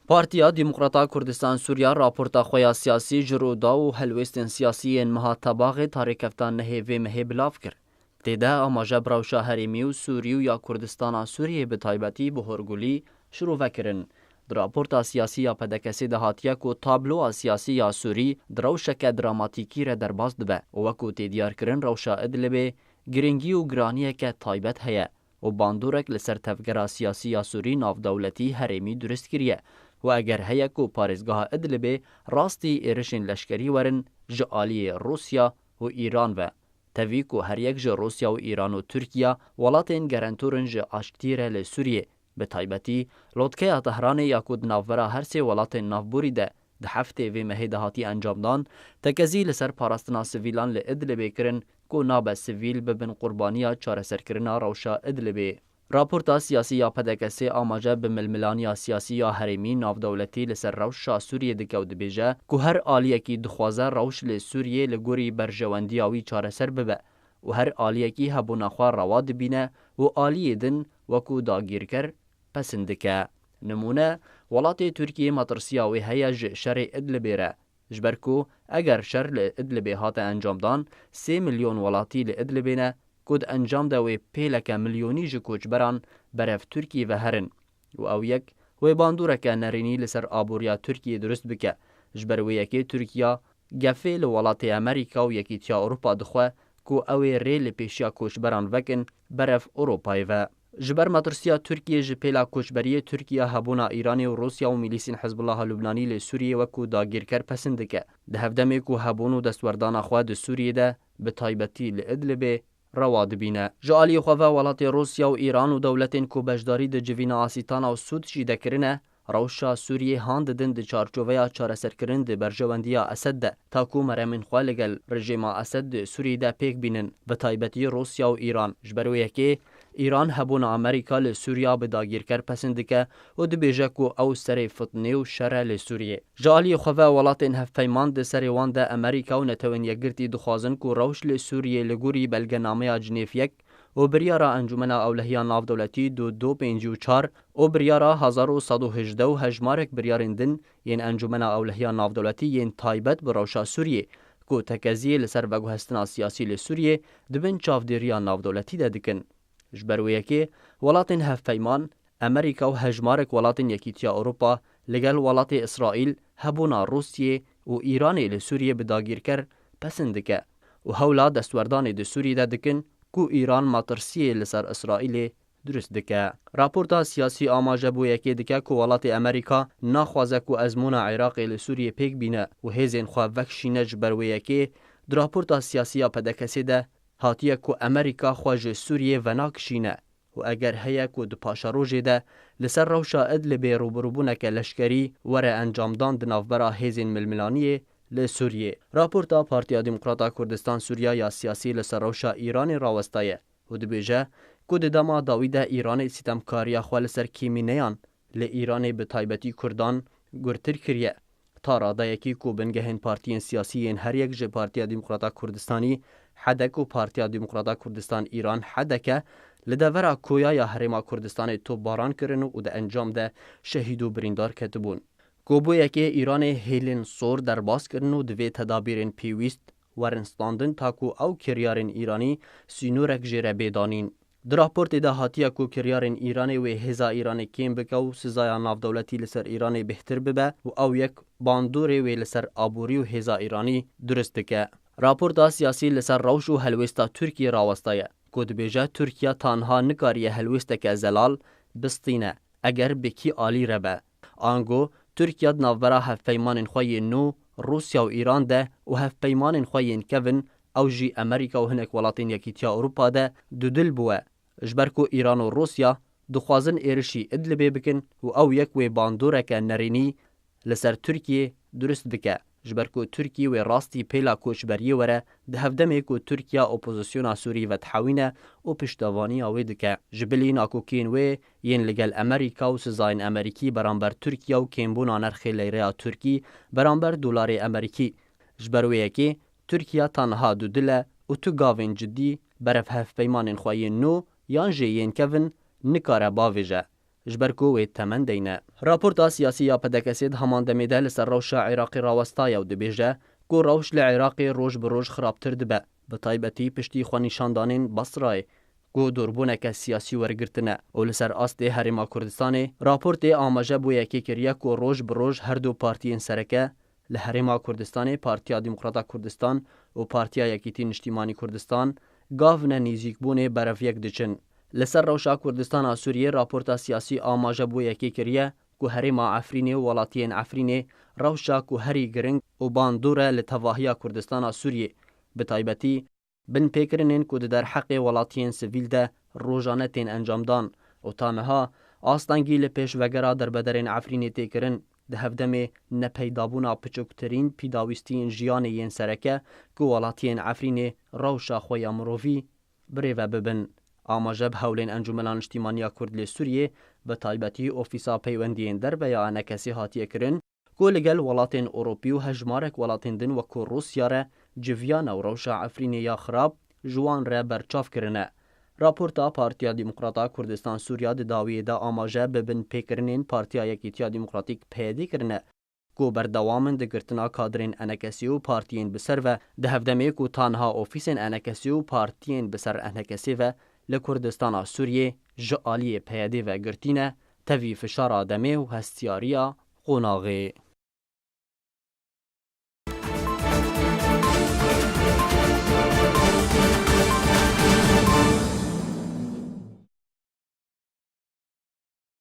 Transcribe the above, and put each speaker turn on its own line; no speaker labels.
پارتیا دموکراتا کردستان سوریا راپورتا خویا سیاسی جرودا و هلوستن سیاسی مها تباغ تاریکفتان نهیوی مهی بلاف کرد. تیده آماجه براوشا هریمی و سوری و یا کردستان سوریه به تایبتی به هرگولی شروع وکرن. در راپورتا سیاسی یا پدکسی دهاتیه که تابلو سیاسی یا سوری دروشک دراماتیکی را در باز دبه و وکو تیدیار کرن روشا ادلبه گرنگی و گرانیه که تایبت هیه و باندورک لسر تفگرا سیاسی یا سوری ناف دولتی هریمی درست کریه و اگر هیه که پارزگاه ادلبه راستی ایرشن لشکری ورن جعالی روسیا و ایران و تاوی که هر یک جه روسیا و ایران و ترکیه ولاتین گرانتورن جه آشتیره لسوریه به تایبتی لودکه تهران یا کود نافورا هر سه ولاتین نافبوری ده هفته و مهی دهاتی انجام دان تکزی لسر پاراستنا سویلان لادلبه کرن که ناب سویل ببن قربانیا چاره سرکرنا روشا ادلبه. راپورتا سیاسی یا پدکسی آماجه به ململانی سیاسی یا حریمی ناف دولتی لسر روشا سوریه دکو دبیجه که هر آلیه کی دخوازه روش لسوریه لگوری برجواندی آوی چاره سر ببه و هر آلیه کی هبوناخواه رواد بینه و آلیه دن وکو داگیر کر پسندکه. نمونه ولات ترکیه مطرسیا و هیج شر ادلبه را جبرکو اگر شر لادلبه هات انجام دان 3 میلیون ولاتی لادلبه نه کود انجام ده و پیلک میلیونی جو کوچبران برف ترکیه و هرن و او یک و باندورک نرینی لسر آبوریا ترکیه درست بکه جبر و یکی ترکیه گفه لولات امریکا و یکی تیا اروپا دخواه کو او ریل پیشیا کوچبران وکن برف اروپای و جبر مطرسیا ترکیه جپیلا کوچبری ترکیه هبونا ایرانی و روسیا و میلیسین حزب الله لبنانی لسوریه وکو داگیرکر پسندکه ده هفدمی کو هبونو دستوردان خواه ده سوریه ده به تایبتی لادلبه رواد بینه. جالی خواه ولات روسیا و ایران و دولتین کو بجداری ده جوین آسیتانا و سود شیده کرنه روشا سوریه هاند دن ده چارچوویا چاره سرکرن ده برجواندیا اسد ده تاکو مرمین خواه لگل رژیم اسد ده سوریه ده پیک بینن به تایبتی روسیا و ایران جبرویه که ایران هبون امریکا لسوریا به داگیرکر پسندکه و دبیجه کو او سر فتنه و شر لسوریه. جالی خواه ولاتین هفپیمان ده سر وان ده امریکا و نتوین یگرتی دخوازن کو روش لسوریه لگوری بلگنامه جنیف یک و بریارا انجمن اولهیان ناف دولتی 2254 و بریارا 1118 و هجمارک بریارندن ین انجمن اولهیان ناف دولتی ین تایبت بروشا سوریه کو تکزیه لسر وگو هستنا سیاسی لسوریه دبن چافدیریا ناف دولتی ده دکن. جبرویه که ولاتین هفپیمان امریکا و هجمارک ولاتین یکیتیا اروپا لگل ولات اسرائیل هبونا روسیه و ایران لسوریه بداگیر کر پسندکه و هولا دستوردان ده سوریه ده دکن کو ایران مطرسیه لسر اسرائیل درست دکه. راپورتا سیاسی آماجه بویه که دکه که ولات امریکا ناخوازه که ازمون عراق لسوریه پیک بینه و هیزین خواه وکشینه جبرویه که در راپورتا سیاسی پدکسی ده هاتیه که امریکا خواج سوریه و ناکشینه و اگر هیه که دو پاشاروژه ده لسر روشا ادلبه روبروبونه که لشکری وره انجام دان دنافبرا هیزین ململانیه لسوریه. راپورتا پارتیا دموکراتا کردستان سوریا یا سیاسی لسر روشا ایران راوستایه و دبیجه که دما داویده ایران ستمکاریا خواه لسر کیمینیان لإیران به تایبتی کردان گرتر کریه تا راده یکی که بنگهن پارتیین سیاسی هر یک جه پارتیا دموکراتا کردستانی حدک و پارتیا دموکراتا کردستان ایران حدکه لدورا کویا یا حرما کردستان تو باران کرن و ده انجام ده شهید و بریندار کتبون. گوبو یکی ایران هیلین سور در باز کرن و دوی تدابیرین پیویست ورنستاندن تاکو او کریارین ایرانی سینورک جره بیدانین. در راپورت ده هاتیه کو کریارین ایرانی و هزا ایرانی کیم بکو سزایا ناف دولتی لسر ایرانی بهتر ببه و او یک باندوری و لسر آبوری و هزا ایرانی درست که. راپورتا سیاسی لسر روش و هلوستا ترکیه راوستایه کود بیجه ترکیه تانها نکاریه هلوستا که زلال بستینه اگر بکی آلی ربه. آنگو ترکیه نافبرا هفپیمان خواه نو روسیا و ایران ده و هفپیمان خواه کون او جی امریکا و هنک ولاتین یکیتیا اروپا ده دو دل بوه. جبرکو ایران و روسیا دخوازن ایرشی ادلبه بکن و او یک و باندورک نرینی لسر ترکیه درست بکه. جبرکو ترکیه و راستی پیلا کوچبریه وره ده هفدمه که ترکیه اپوزیسیونا سوری و تحوینه و پشتوانی آوه دکه. جبلی ناکوکین و ین لگل امریکا و سزاین امریکی برانبر ترکیه و کمبونا نرخ لیره ترکی برانبر دولار امریکی. جبرویه که ترکیه تنها دو دله و تو گاوین جدی برف هف پیمان خواهی نو یان جیین کون نکاره باویجه. جبر کو تمن دینه. راپورتا سیاسی یا پدکسید همان دمیده لسر روشا عراقی راوستایا و دبیجه کو روش لعراقی روش بروش خرابتر دبه به طایبتی پشتی خوانیشاندانین بصرای کو دوربونک سیاسی ورگرتنه او لسر آست هریما کردستان راپورت آماجه بو یکی کریه کو روش بروش هر دو پارتیین سرکه لهریما کردستان پارتیا دموکراتا کردستان و پارتیا یکیتی نشتیمانی کردستان گاونه نیزیک بونه برفیک دچن لسر روشا کردستان سوریه راپورتا سیاسی آماجه بو یکی کریه کو هریما عفرینه و ولاتین عفرینه روشا کو هری گرنگ و باندوره لتواهیا کردستان سوریه به طایبتی بن پیکرنین کو در حق ولاتین سویل ده روزانتین انجام دان و تامها آستانگی لپیش وگرا در بدرین عفرینه تیکرن ده هفدم نپیدابونا پچوکترین پیداویستین جیانه ین سرکه کو ولاتین عفرینه روشا خویا مروفی بریوه ببن. آماجب هولین انجمنان اجتماعی کرد سوریه به طایبتی اوفیسا پیوندین در بیان کسی هاتیه کرن کو لگل ولاتین اوروپی و هجمارک ولاتین دن و کو روسیا را جویان و روشا عفرینه یا خراب جوان را برچاف کرنه. راپورتا پارتیا دموکراتا کردستان سوریا د داویه دا آماجه ببن پیکرنین پارتیا یکیتیا دموکراتیک پیدی کرنه کو بردوامن د گرتنا کادرین انکسی و پارتیین بسر و ده هفدمه کو تانها اوفیسین انکسی و پارتیین بسر انکسی و لکردستان سوریه جعالی پیدی و گرتینه توی فشار آدمه و هستیاریا قناغه.